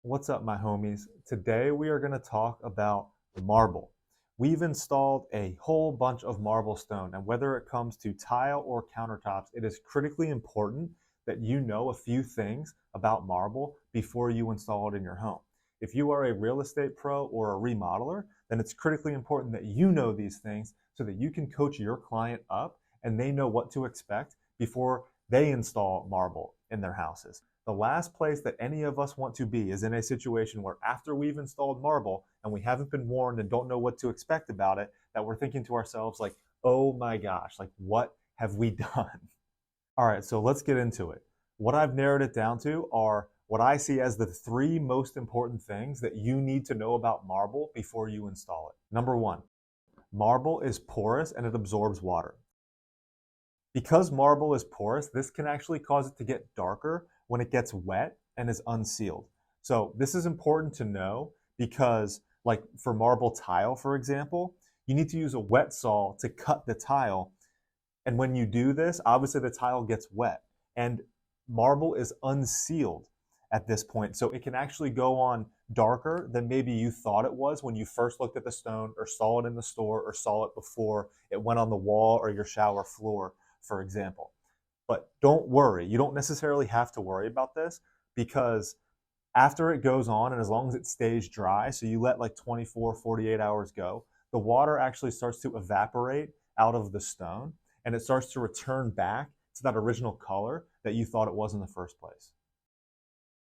What's up, my homies? Today we are going to talk about marble. We've installed a whole bunch of marble stone, and whether it comes to tile or countertops, it is critically important that you know a few things about marble before you install it in your home. If you are a real estate pro or a remodeler, then it's critically important that you know these things so that you can coach your client up and they know what to expect before they install marble in their houses. The last place that any of us want to be is in a situation where after we've installed marble and we haven't been warned and don't know what to expect about it, that we're thinking to ourselves like, oh my gosh, like what have we done? All right, so let's get into it. What I've narrowed it down to are what I see as the three most important things that you need to know about marble before you install it. Number one, marble is porous and it absorbs water. Because marble is porous, this can actually cause it to get darker when it gets wet and is unsealed. So this is important to know because, like for marble tile, for example, you need to use a wet saw to cut the tile. And when you do this, obviously the tile gets wet and marble is unsealed at this point. So it can actually go on darker than maybe you thought it was when you first looked at the stone or saw it in the store or saw it before it went on the wall or your shower floor, for example. But don't worry, you don't necessarily have to worry about this because after it goes on and as long as it stays dry, so you let like 24, 48 hours go, the water actually starts to evaporate out of the stone and it starts to return back to that original color that you thought it was in the first place.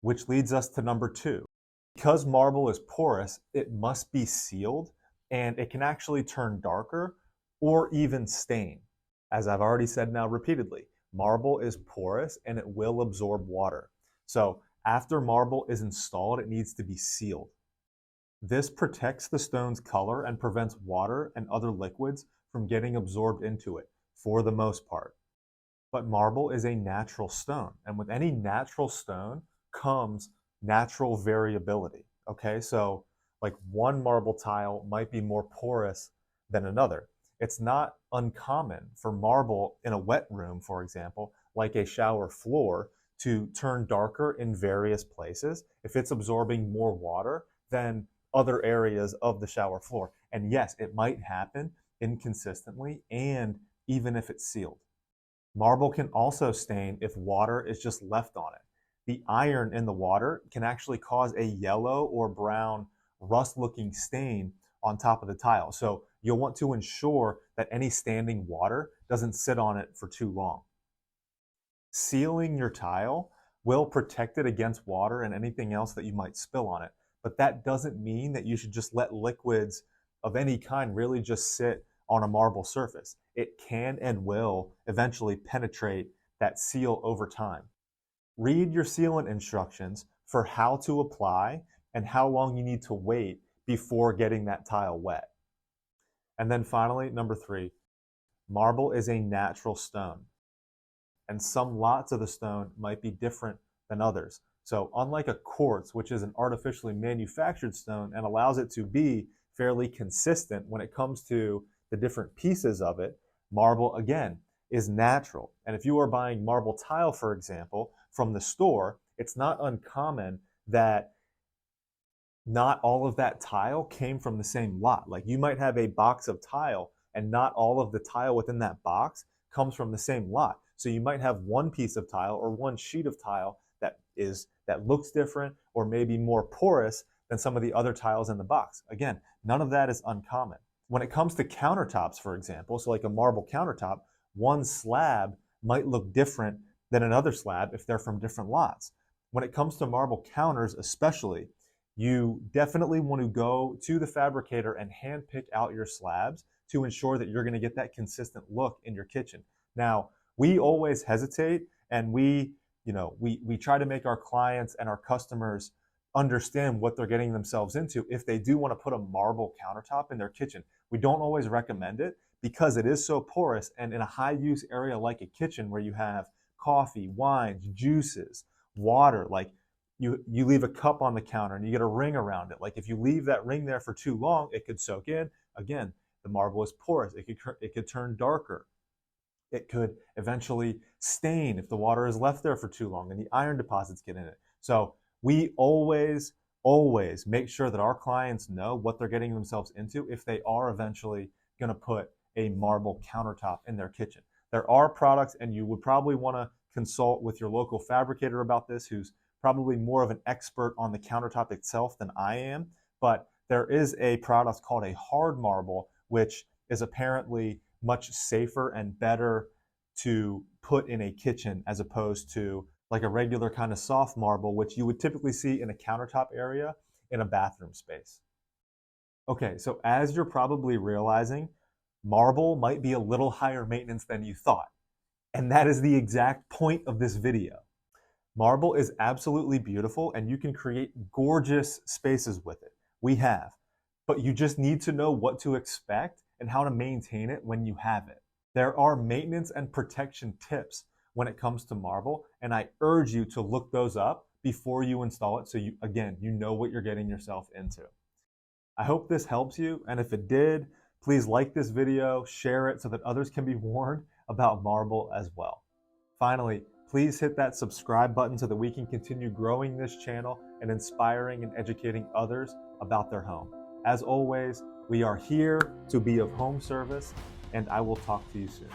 Which leads us to number two. Because marble is porous, it must be sealed and it can actually turn darker or even stain. As I've already said now repeatedly, marble is porous and it will absorb water. So after marble is installed, it needs to be sealed. This protects the stone's color and prevents water and other liquids from getting absorbed into it for the most part. But marble is a natural stone, and with any natural stone comes natural variability. Okay, so like one marble tile might be more porous than another. It's not uncommon for marble in a wet room, for example, like a shower floor, to turn darker in various places if it's absorbing more water than other areas of the shower floor. And yes, it might happen inconsistently and even if it's sealed. Marble can also stain if water is just left on it. The iron in the water can actually cause a yellow or brown rust-looking stain on top of the tile. So you'll want to ensure that any standing water doesn't sit on it for too long. Sealing your tile will protect it against water and anything else that you might spill on it. But that doesn't mean that you should just let liquids of any kind really just sit on a marble surface. It can and will eventually penetrate that seal over time. Read your sealant instructions for how to apply and how long you need to wait before getting that tile wet. And then finally, number three, marble is a natural stone. And some lots of the stone might be different than others. So unlike a quartz, which is an artificially manufactured stone and allows it to be fairly consistent when it comes to the different pieces of it, marble, again, is natural. And if you are buying marble tile, for example, from the store, it's not uncommon that not all of that tile came from the same lot. Like you might have a box of tile and not all of the tile within that box comes from the same lot. So you might have one piece of tile or one sheet of tile that looks different or maybe more porous than some of the other tiles in the box. Again, none of that is uncommon. When it comes to countertops, for example, so like a marble countertop, one slab might look different than another slab if they're from different lots. When it comes to marble counters especially, you definitely want to go to the fabricator and hand pick out your slabs to ensure that you're going to get that consistent look in your kitchen. Now, we always hesitate and we try to make our clients and our customers understand what they're getting themselves into if they do want to put a marble countertop in their kitchen. We don't always recommend it because it is so porous, and in a high use area like a kitchen where you have coffee, wines, juices, water, like you leave a cup on the counter and you get a ring around it. Like if you leave that ring there for too long, it could soak in. Again, the marble is porous. It could turn darker. It could eventually stain if the water is left there for too long and the iron deposits get in it. So we always always make sure that our clients know what they're getting themselves into if they are eventually going to put a marble countertop in their kitchen. There are products, and you would probably want to consult with your local fabricator about this, who's probably more of an expert on the countertop itself than I am. But there is a product called a hard marble, which is apparently much safer and better to put in a kitchen as opposed to like a regular kind of soft marble, which you would typically see in a countertop area in a bathroom space. Okay, so as you're probably realizing, marble might be a little higher maintenance than you thought. And that is the exact point of this video. Marble is absolutely beautiful and you can create gorgeous spaces with it. We have. But you just need to know what to expect and how to maintain it when you have it. There are maintenance and protection tips when it comes to marble, and I urge you to look those up before you install it so you know what you're getting yourself into. I hope this helps you, and if it did, please like this video, share it so that others can be warned about marble as well. Finally, please hit that subscribe button so that we can continue growing this channel and inspiring and educating others about their home. As always, we are here to be of home service, and I will talk to you soon.